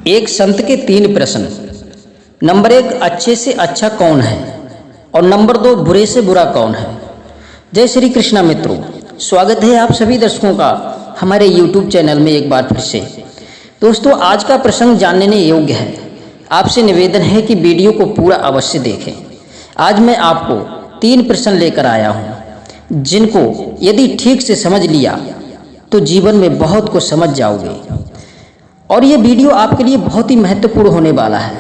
एक संत के 3 प्रश्न। नंबर 1, अच्छे से अच्छा कौन है? और नंबर 2, बुरे से बुरा कौन है? जय श्री कृष्णा मित्रों, स्वागत है आप सभी दर्शकों का हमारे YouTube चैनल में एक बार फिर से। दोस्तों, आज का प्रसंग जानने योग्य है। आपसे निवेदन है कि वीडियो को पूरा अवश्य देखें। आज मैं आपको 3 प्रश्न लेकर आया हूँ, जिनको यदि ठीक से समझ लिया तो जीवन में बहुत कुछ समझ जाओगे और ये वीडियो आपके लिए बहुत ही महत्वपूर्ण होने वाला है।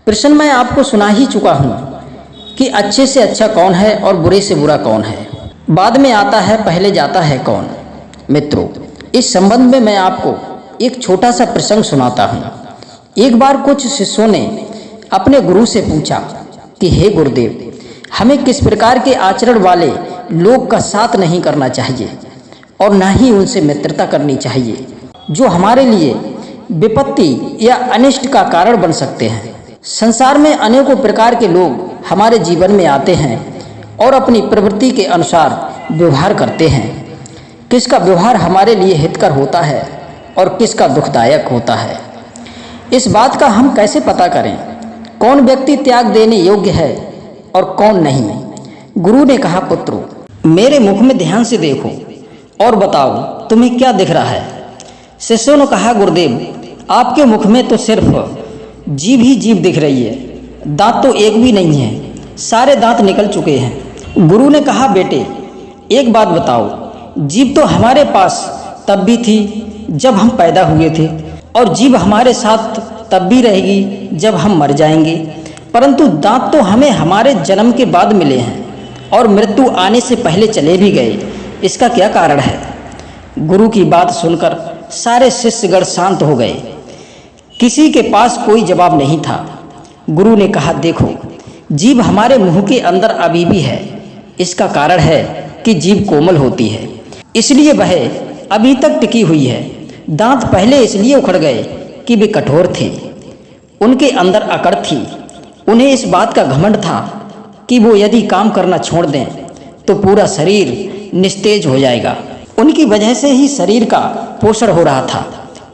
प्रश्न मैं आपको सुना ही चुका हूँ कि अच्छे से अच्छा कौन है और बुरे से बुरा कौन है। बाद में आता है, पहले जाता है कौन। मित्रों, इस संबंध में मैं आपको एक छोटा सा प्रसंग सुनाता हूँ। एक बार कुछ शिष्यों ने अपने गुरु से पूछा कि हे गुरुदेव, हमें किस प्रकार के आचरण वाले लोग का साथ नहीं करना चाहिए और ना ही उनसे मित्रता करनी चाहिए जो हमारे लिए विपत्ति या अनिष्ट का कारण बन सकते हैं। संसार में अनेकों प्रकार के लोग हमारे जीवन में आते हैं और अपनी प्रवृत्ति के अनुसार व्यवहार करते हैं। किसका व्यवहार हमारे लिए हितकर होता है और किसका दुखदायक होता है, इस बात का हम कैसे पता करें? कौन व्यक्ति त्याग देने योग्य है और कौन नहीं? गुरु ने कहा, पुत्रों, मेरे मुख में ध्यान से देखो और बताओ तुम्हें क्या दिख रहा है। शिष्यों ने कहा, गुरुदेव, आपके मुख में तो सिर्फ जीभ ही जीभ दिख रही है, दांत तो एक भी नहीं है, सारे दांत निकल चुके हैं। गुरु ने कहा, बेटे, एक बात बताओ, जीभ तो हमारे पास तब भी थी जब हम पैदा हुए थे और जीभ हमारे साथ तब भी रहेगी जब हम मर जाएंगे, परंतु दांत तो हमें हमारे जन्म के बाद मिले हैं और मृत्यु आने से पहले चले भी गए। इसका क्या कारण है? गुरु की बात सुनकर सारे शिष्यगण शांत हो गए। किसी के पास कोई जवाब नहीं था। गुरु ने कहा, देखो, जीभ हमारे मुंह के अंदर अभी भी है। इसका कारण है कि जीभ कोमल होती है, इसलिए वह अभी तक टिकी हुई है। दांत पहले इसलिए उखड़ गए कि वे कठोर थे, उनके अंदर अकड़ थी। उन्हें इस बात का घमंड था कि वो यदि काम करना छोड़ दें तो पूरा शरीर निस्तेज हो जाएगा। उनकी वजह से ही शरीर का पोषण हो रहा था।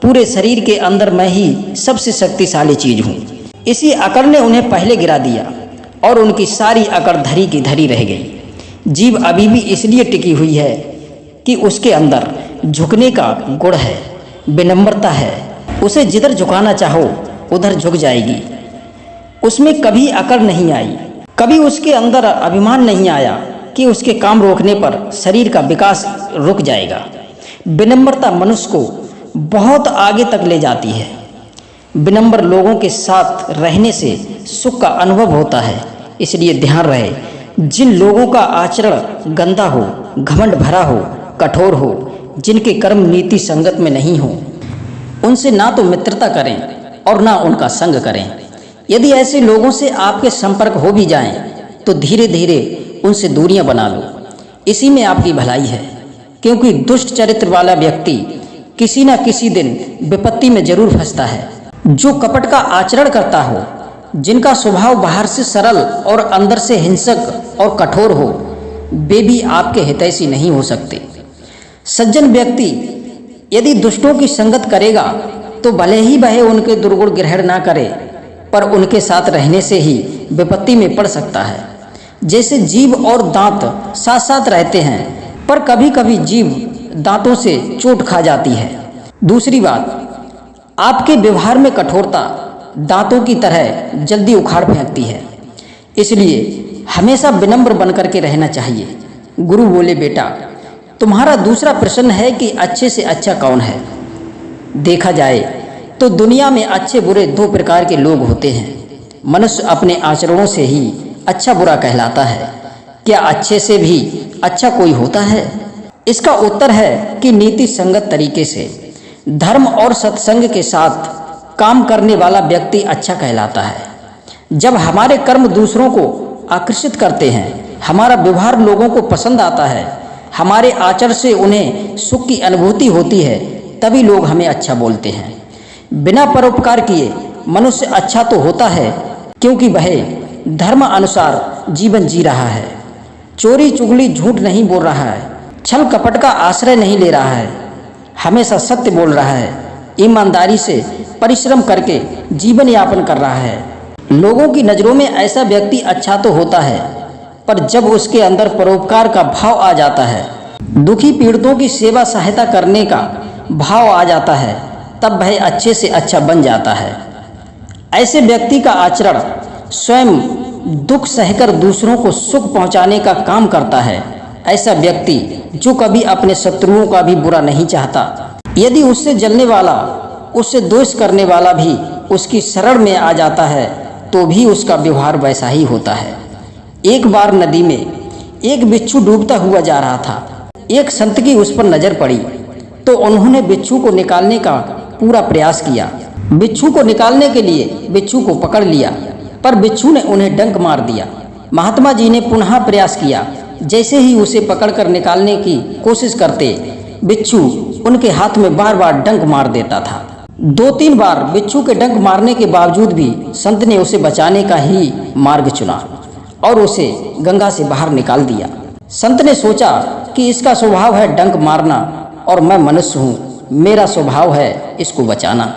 पूरे शरीर के अंदर मैं ही सबसे शक्तिशाली चीज हूँ। इसी अकड़ ने उन्हें पहले गिरा दिया और उनकी सारी अकड़ धरी की धरी रह गई। जीभ अभी भी इसलिए टिकी हुई है कि उसके अंदर झुकने का गुण है, विनम्रता है। उसे जिधर झुकाना चाहो उधर झुक जाएगी। उसमें कभी अकड़ नहीं आई, कभी उसके अंदर अभिमान नहीं आया कि उसके काम रोकने पर शरीर का विकास रुक जाएगा। विनम्रता मनुष्य को बहुत आगे तक ले जाती है। विनम्र लोगों के साथ रहने से सुख का अनुभव होता है। इसलिए ध्यान रहे, जिन लोगों का आचरण गंदा हो, घमंड भरा हो, कठोर हो, जिनके कर्म नीति संगत में नहीं हो, उनसे ना तो मित्रता करें और ना उनका संग करें। यदि ऐसे लोगों से आपके संपर्क हो भी जाएं तो धीरे धीरे उनसे दूरियां बना लो। इसी में आपकी भलाई है, क्योंकि दुष्ट चरित्र वाला व्यक्ति किसी न किसी दिन विपत्ति में जरूर फंसता है। जो कपट का आचरण करता हो, जिनका स्वभाव बाहर से सरल और अंदर से हिंसक और कठोर हो, वे भी आपके हितैषी नहीं हो सकते। सज्जन व्यक्ति यदि दुष्टों की संगत करेगा तो भले ही वह उनके दुर्गुण ग्रहण ना करे, पर उनके साथ रहने से ही विपत्ति में पड़ सकता है। जैसे जीभ और दांत साथ साथ रहते हैं, पर कभी कभी जीभ दांतों से चोट खा जाती है। दूसरी बात, आपके व्यवहार में कठोरता दांतों की तरह जल्दी उखाड़ फेंकती है। इसलिए हमेशा विनम्र बनकर के रहना चाहिए। गुरु बोले, बेटा, तुम्हारा दूसरा प्रश्न है कि अच्छे से अच्छा कौन है। देखा जाए तो दुनिया में अच्छे बुरे 2 प्रकार के लोग होते हैं। मनुष्य अपने आचरणों से ही अच्छा बुरा कहलाता है। क्या अच्छे से भी अच्छा कोई होता है? इसका उत्तर है कि नीति संगत तरीके से, धर्म और सत्संग के साथ काम करने वाला व्यक्ति अच्छा कहलाता है। जब हमारे कर्म दूसरों को आकर्षित करते हैं, हमारा व्यवहार लोगों को पसंद आता है, हमारे आचरण से उन्हें सुख की अनुभूति होती है, तभी लोग हमें अच्छा बोलते हैं। बिना परोपकार किए मनुष्य अच्छा तो होता है, क्योंकि वह धर्म अनुसार जीवन जी रहा है, चोरी चुगली झूठ नहीं बोल रहा है, छल कपट का आश्रय नहीं ले रहा है, हमेशा सत्य बोल रहा है, ईमानदारी से परिश्रम करके जीवन यापन कर रहा है। लोगों की नज़रों में ऐसा व्यक्ति अच्छा तो होता है, पर जब उसके अंदर परोपकार का भाव आ जाता है, दुखी पीड़ितों की सेवा सहायता करने का भाव आ जाता है, तब वह अच्छे से अच्छा बन जाता है। ऐसे व्यक्ति का आचरण स्वयं दुख सहकर दूसरों को सुख पहुंचाने का काम करता है। ऐसा व्यक्ति जो कभी अपने शत्रुओं का भी बुरा नहीं चाहता, यदि उससे जलने वाला, उससे दोष करने वाला भी उसकी शरण में आ जाता है तो भी उसका व्यवहार वैसा ही होता है। एक बार नदी में एक बिच्छू डूबता हुआ जा रहा था। एक संत की उस पर नज़र पड़ी तो उन्होंने बिच्छू को निकालने का पूरा प्रयास किया। बिच्छू को निकालने के लिए बिच्छू को पकड़ लिया, पर बिच्छू ने उन्हें डंक मार दिया। महात्मा जी ने पुनः प्रयास किया। जैसे ही उसे पकड़कर निकालने की कोशिश करते, बिच्छू उनके हाथ में बार बार डंक मार देता था। 2-3 बार बिच्छू के डंक मारने के बावजूद भी संत ने उसे बचाने का ही मार्ग चुना और उसे गंगा से बाहर निकाल दिया। संत ने सोचा कि इसका स्वभाव है डंक मारना और मैं मनुष्य हूँ, मेरा स्वभाव है इसको बचाना।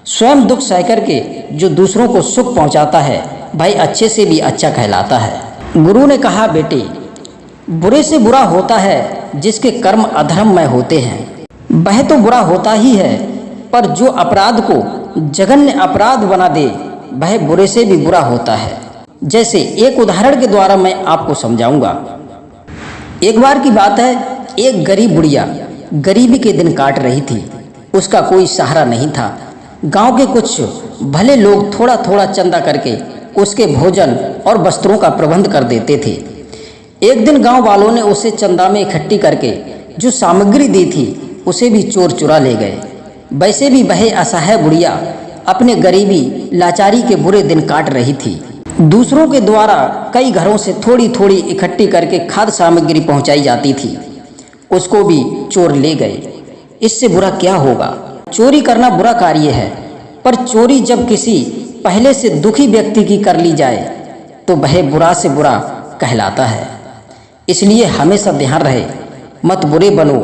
स्वयं दुख सह करके जो दूसरों को सुख पहुँचाता है, भाई अच्छे से भी अच्छा कहलाता है। गुरु ने कहा, बेटे, बुरे से बुरा होता है जिसके कर्म अधर्ममय होते हैं। वह तो बुरा होता ही है, पर जो अपराध को जघन्य अपराध बना दे, वह बुरे से भी बुरा होता है। जैसे एक उदाहरण के द्वारा मैं आपको समझाऊंगा। एक बार की बात है, एक गरीब बुढ़िया गरीबी के दिन काट रही थी। उसका कोई सहारा नहीं था। गांव के कुछ भले लोग थोड़ा थोड़ा चंदा करके उसके भोजन और वस्त्रों का प्रबंध कर देते थे। एक दिन गांव वालों ने उसे चंदा में इकट्ठी करके जो सामग्री दी थी उसे भी चोर चुरा ले गए। वैसे भी वह असहाय बुढ़िया अपने गरीबी लाचारी के बुरे दिन काट रही थी। दूसरों के द्वारा कई घरों से थोड़ी थोड़ी इकट्ठी करके खाद्य सामग्री पहुंचाई जाती थी, उसको भी चोर ले गए। इससे बुरा क्या होगा? चोरी करना बुरा कार्य है, पर चोरी जब किसी पहले से दुखी व्यक्ति की कर ली जाए तो वह बुरा से बुरा कहलाता है। इसलिए हमेशा ध्यान रहे, मत बुरे बनो,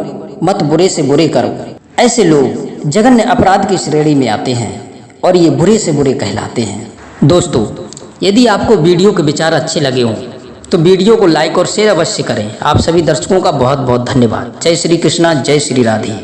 मत बुरे से बुरे करो। ऐसे लोग जघन्य अपराध की श्रेणी में आते हैं और ये बुरे से बुरे कहलाते हैं। दोस्तों, यदि आपको वीडियो के विचार अच्छे लगे हों तो वीडियो को लाइक और शेयर अवश्य करें। आप सभी दर्शकों का बहुत बहुत धन्यवाद। जय श्री कृष्णा, जय श्री राधे।